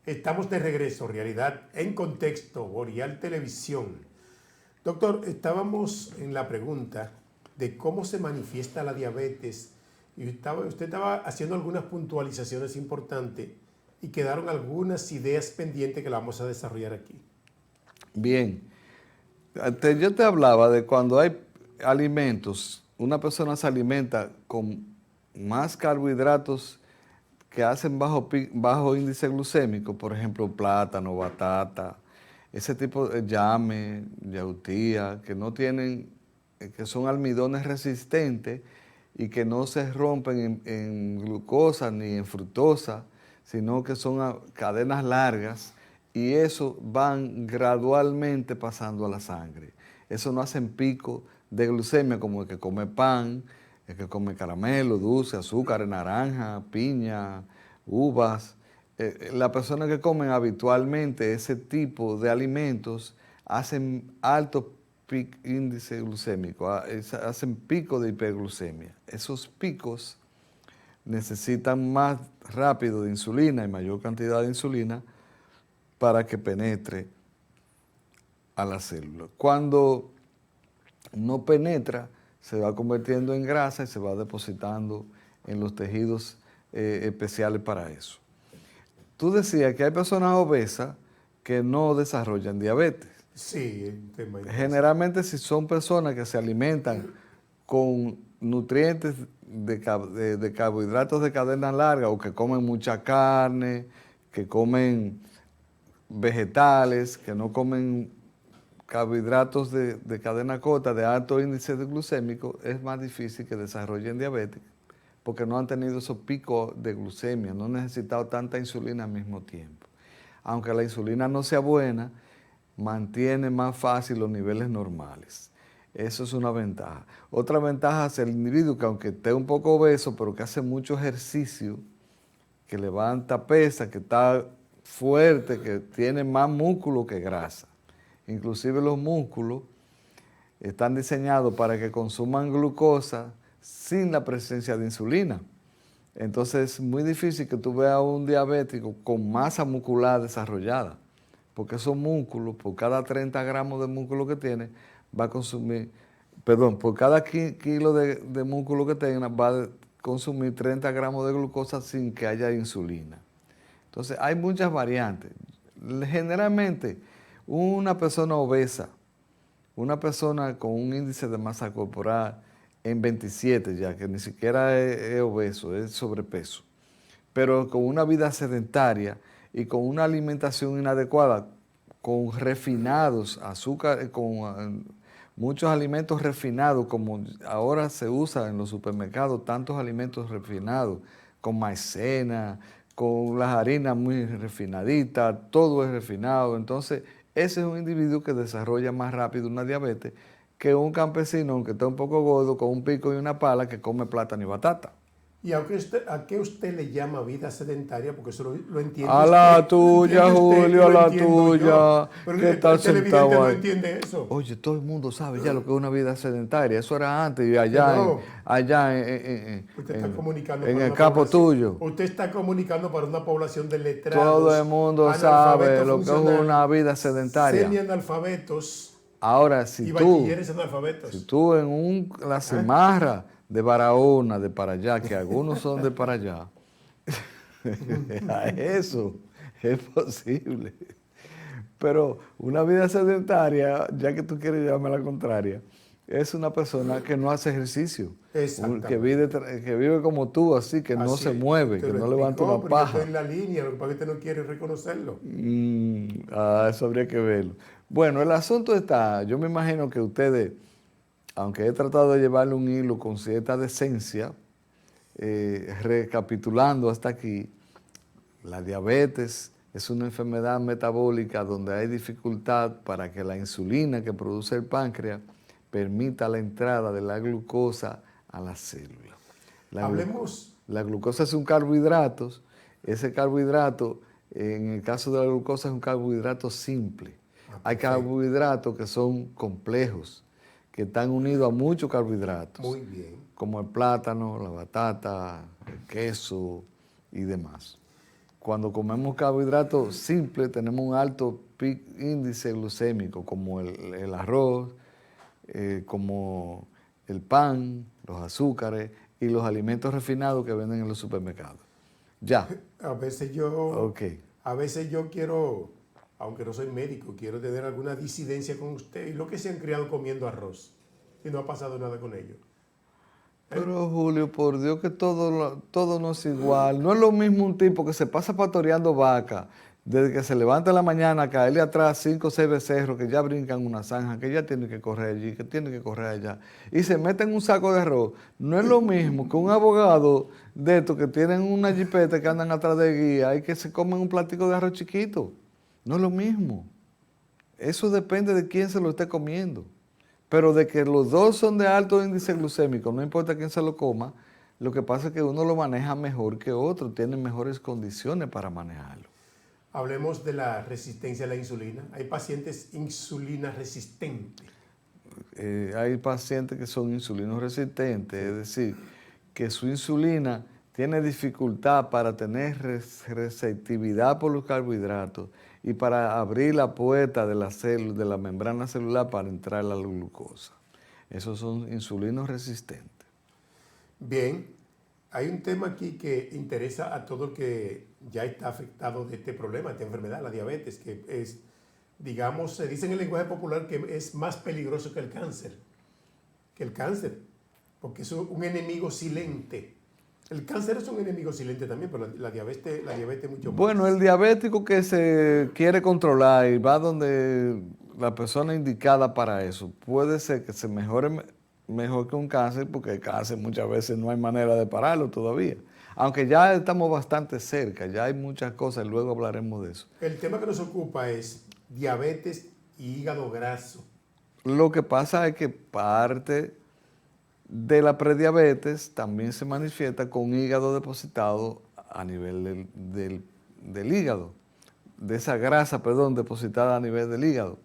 Estamos de regreso, Realidad en Contexto, Boreal Televisión. Doctor, estábamos en la pregunta de cómo se manifiesta la diabetes y usted estaba haciendo algunas puntualizaciones importantes y quedaron algunas ideas pendientes que la vamos a desarrollar aquí. Bien, yo te hablaba de cuando hay alimentos, una persona se alimenta con más carbohidratos que hacen bajo índice glucémico, por ejemplo, plátano, batata, ese tipo de llame, yautía, que no tienen, que son almidones resistentes y que no se rompen en glucosa ni en fructosa, sino que son cadenas largas y eso van gradualmente pasando a la sangre. Eso no hacen pico de glucemia como el que come pan, el que come caramelo, dulce, azúcar, naranja, piña, uvas. Las personas que comen habitualmente ese tipo de alimentos hacen alto índice glucémico, hacen pico de hiperglucemia. Esos picos necesitan más rápido de insulina y mayor cantidad de insulina para que penetre a la célula. Cuando no penetra, se va convirtiendo en grasa y se va depositando en los tejidos especiales para eso. Tú decías que hay personas obesas que no desarrollan diabetes. Sí, el tema es Generalmente si son personas que se alimentan con nutrientes de carbohidratos de cadena larga o que comen mucha carne, que comen vegetales, que no comen carbohidratos de cadena corta de alto índice de glucémico, es más difícil que desarrollen diabetes porque no han tenido esos picos de glucemia, no han necesitado tanta insulina al mismo tiempo. Aunque la insulina no sea buena, mantiene más fácil los niveles normales. Eso es una ventaja. Otra ventaja es el individuo que aunque esté un poco obeso, pero que hace mucho ejercicio, que levanta pesa, que está fuerte, que tiene más músculo que grasa. Inclusive los músculos están diseñados para que consuman glucosa sin la presencia de insulina. Entonces es muy difícil que tú veas a un diabético con masa muscular desarrollada, porque esos músculos, por cada 30 gramos de músculo que tiene, va a consumir, perdón, por cada kilo de músculo que tenga, va a consumir 30 gramos de glucosa sin que haya insulina. Entonces hay muchas variantes. Generalmente, una persona obesa, una persona con un índice de masa corporal en 27 ya, que ni siquiera es obeso, es sobrepeso, pero con una vida sedentaria y con una alimentación inadecuada, con refinados, azúcar, con muchos alimentos refinados, como ahora se usa en los supermercados, tantos alimentos refinados, con maicena, con las harinas muy refinaditas, todo es refinado. Entonces, ese es un individuo que desarrolla más rápido una diabetes que un campesino, aunque está un poco gordo, con un pico y una pala, que come plátano y batata. ¿Y a qué usted le llama vida sedentaria? Porque eso lo entiende A la usted. Lo tuya, entiende usted y Julio, a lo la entiendo yo. tuya, Pero que está el televidente sentado no ahí. entiende eso. Oye, todo el mundo sabe ya lo que es una vida sedentaria. Eso era antes y Que no. allá Usted está comunicando en para el una campo población. tuyo. Usted está comunicando para una población de Todo el letrados, mundo sabe analfabetos lo que es funcionales, una vida sedentaria. semianalfabetos Ahora, y bachilleres analfabetos. si tú en la cimarra de Barahona, de para allá, que algunos son de para allá, a eso es posible. Pero una vida sedentaria, ya que tú quieres llevarme a la contraria, es una persona que no hace ejercicio, Exactamente. que vive como tú, así, que no se Así, mueve, usted que lo no levanta explicó, una pero yo estoy paja. en la línea, lo que pasa es que usted no quiere reconocerlo. Eso habría que verlo. Bueno, el asunto está, yo me imagino que ustedes, aunque he tratado de llevarle un hilo con cierta decencia, recapitulando hasta aquí, la diabetes es una enfermedad metabólica donde hay dificultad para que la insulina que produce el páncreas permita la entrada de la glucosa a la célula. Hablemos. La glucosa es un carbohidrato. Ese carbohidrato, en el caso de la glucosa, es un carbohidrato simple. Hay Perfecto. carbohidratos que son complejos, que están unidos a muchos carbohidratos, Muy bien. como el plátano, la batata, el queso y demás. cuando comemos carbohidratos simples tenemos un alto índice glucémico, como el arroz, como el pan, los azúcares y los alimentos refinados que venden en los supermercados. Ya. A veces Okay. a veces yo quiero, aunque no soy médico, quiero tener alguna disidencia con usted y lo que se han criado comiendo arroz y no ha pasado nada con ellos. Pero Julio, por Dios que todo no es igual. No es lo mismo un tipo que se pasa pastoreando vaca, desde que se levanta en la mañana, a caerle atrás 5 o 6 becerros que ya brincan una zanja, que ya tiene que correr allí, que tiene que correr allá, y se mete en un saco de arroz. No es lo mismo que un abogado de estos que tienen una jipeta que andan atrás de guía y que se comen un platico de arroz chiquito. No es lo mismo. Eso depende de quién se lo esté comiendo. Pero de que los dos son de alto índice glucémico, no importa quién se lo coma, lo que pasa es que uno lo maneja mejor que otro, tiene mejores condiciones para manejarlo. Hablemos de la resistencia a la insulina. Hay pacientes insulina resistentes. Hay pacientes que son insulinos resistentes, es decir, que su insulina tiene dificultad para tener receptividad por los carbohidratos y para abrir la puerta de la membrana celular para entrar la glucosa. Esos son insulinos resistentes. Bien, hay un tema aquí que interesa a todo el que ya está afectado de este problema, de esta enfermedad, la diabetes, que es, digamos, se dice en el lenguaje popular que es más peligroso que el cáncer, porque es un enemigo silente. El cáncer es un enemigo silente también, pero la diabetes mucho más. Bueno, el diabético que se quiere controlar y va donde la persona indicada para eso, puede ser que se mejore mejor que un cáncer, porque el cáncer muchas veces no hay manera de pararlo todavía. Aunque ya estamos bastante cerca, ya hay muchas cosas, luego hablaremos de eso. El tema que nos ocupa es diabetes y hígado graso. Lo que pasa es que parte de la prediabetes también se manifiesta con hígado depositado a nivel del hígado, de esa grasa, depositada a nivel del hígado.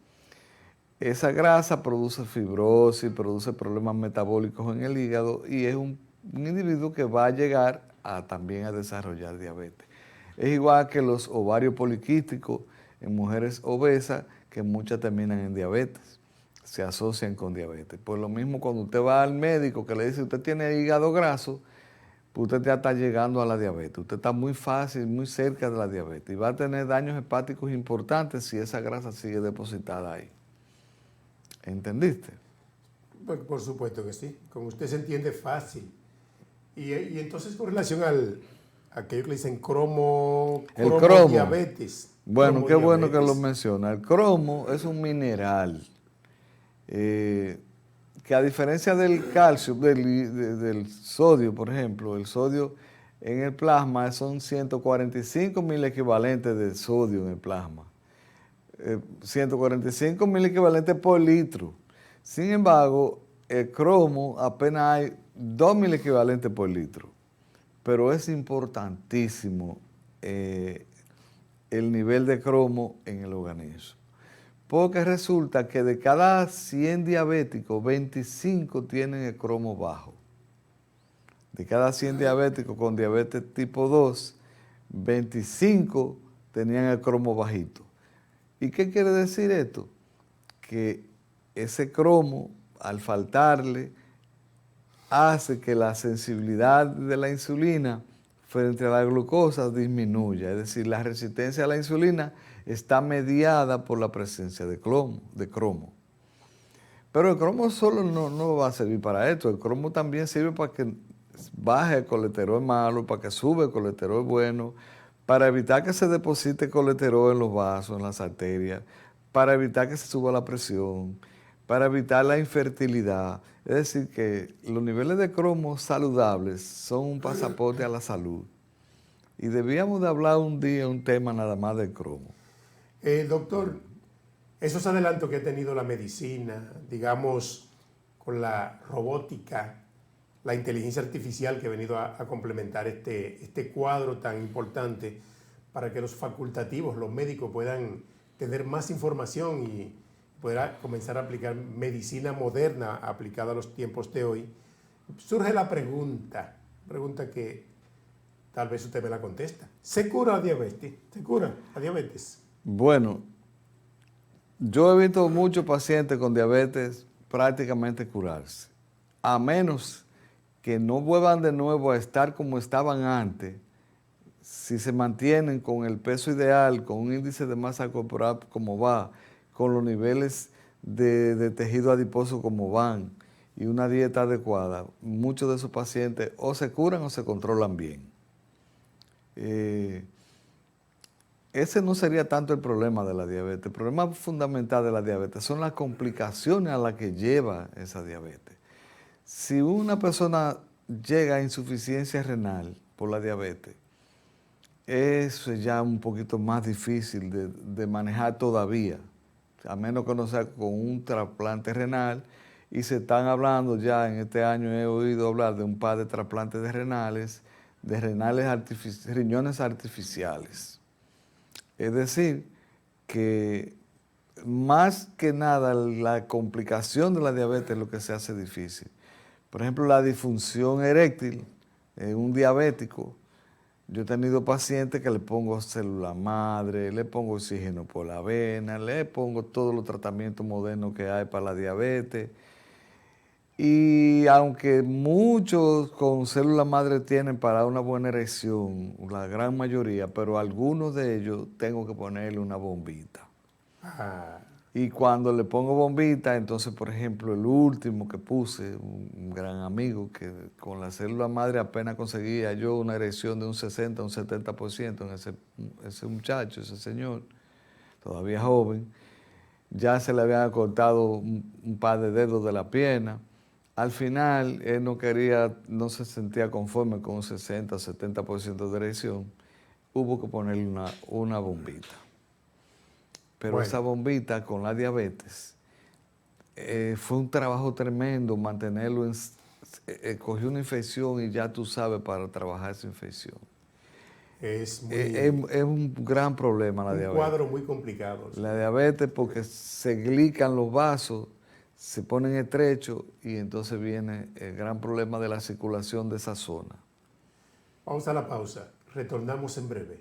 Esa grasa produce fibrosis, produce problemas metabólicos en el hígado y es un individuo que va a llegar también a desarrollar diabetes. Es igual que los ovarios poliquísticos en mujeres obesas, que muchas terminan en diabetes, se asocian con diabetes. Pues lo mismo cuando usted va al médico que le dice usted tiene hígado graso, pues usted ya está llegando a la diabetes. Usted está muy fácil, muy cerca de la diabetes y va a tener daños hepáticos importantes si esa grasa sigue depositada ahí. ¿Entendiste? Pues, por supuesto que sí, con usted se entiende fácil. Y entonces con relación a aquello que le dicen cromodiabetes. Bueno, qué bueno que lo menciona. El cromo es un mineral que a diferencia del calcio, del sodio, por ejemplo, el sodio en el plasma son 145 mil equivalentes de sodio en el plasma. 145 mil equivalentes por litro. Sin embargo, el cromo apenas hay 2.000 equivalentes por litro. Pero es importantísimo el nivel de cromo en el organismo. Porque resulta que de cada 100 diabéticos, 25 tienen el cromo bajo. De cada 100 diabéticos con diabetes tipo 2, 25 tenían el cromo bajito. ¿Y qué quiere decir esto? Que ese cromo, al faltarle, hace que la sensibilidad de la insulina frente a la glucosa disminuya. Es decir, la resistencia a la insulina está mediada por la presencia de cromo. Pero el cromo solo no va a servir para esto. El cromo también sirve para que baje el colesterol malo, para que sube el colesterol bueno, para evitar que se deposite colesterol en los vasos, en las arterias, para evitar que se suba la presión, para evitar la infertilidad. Es decir, que los niveles de cromo saludables son un pasaporte a la salud. Y debíamos de hablar un día un tema nada más del cromo. Doctor, esos adelantos que ha tenido la medicina, digamos, con la robótica, la inteligencia artificial que ha venido a complementar este cuadro tan importante para que los facultativos, los médicos puedan tener más información y pueda comenzar a aplicar medicina moderna aplicada a los tiempos de hoy, surge la pregunta que Tal vez usted me la contesta. ¿Se cura la diabetes? ¿Se cura la diabetes? Bueno, yo he visto muchos pacientes con diabetes prácticamente curarse, a menos que no vuelvan de nuevo a estar como estaban antes. Si se mantienen con el peso ideal, con un índice de masa corporal como va, con los niveles de tejido adiposo como van y una dieta adecuada, muchos de esos pacientes o se curan o se controlan bien. Ese no sería tanto el problema de la diabetes. El problema fundamental de la diabetes son las complicaciones a las que lleva esa diabetes. Si una persona llega a insuficiencia renal por la diabetes, eso es ya un poquito más difícil de manejar todavía, a menos que no sea con un trasplante renal. Y se están hablando ya, en este año he oído hablar de un par de trasplantes de renales, riñones artificiales. Es decir, que más que nada la complicación de la diabetes es lo que se hace difícil. Por ejemplo, la disfunción eréctil en un diabético. Yo he tenido pacientes que le pongo célula madre, le pongo oxígeno por la vena, le pongo todos los tratamientos modernos que hay para la diabetes. Y aunque muchos con célula madre tienen para una buena erección, la gran mayoría, pero algunos de ellos tengo que ponerle una bombita. Ah, Y cuando le pongo bombita, entonces, por ejemplo, el último que puse, un gran amigo, que con la célula madre apenas conseguía yo una erección de un 60, un 70% en ese muchacho, ese señor, todavía joven. Ya se le habían cortado un par de dedos de la pierna. Al final, él no se sentía conforme con un 60 o 70% de erección. Hubo que ponerle una bombita. Pero esa bueno, bombita con la diabetes fue un trabajo tremendo mantenerlo cogió una infección y ya tú sabes para trabajar esa infección. es Es un gran problema la un diabetes. cuadro muy complicado. Sí. La diabetes porque se glican los vasos, se ponen estrechos y entonces viene el gran problema de la circulación de esa zona. Vamos a la pausa. Retornamos en breve.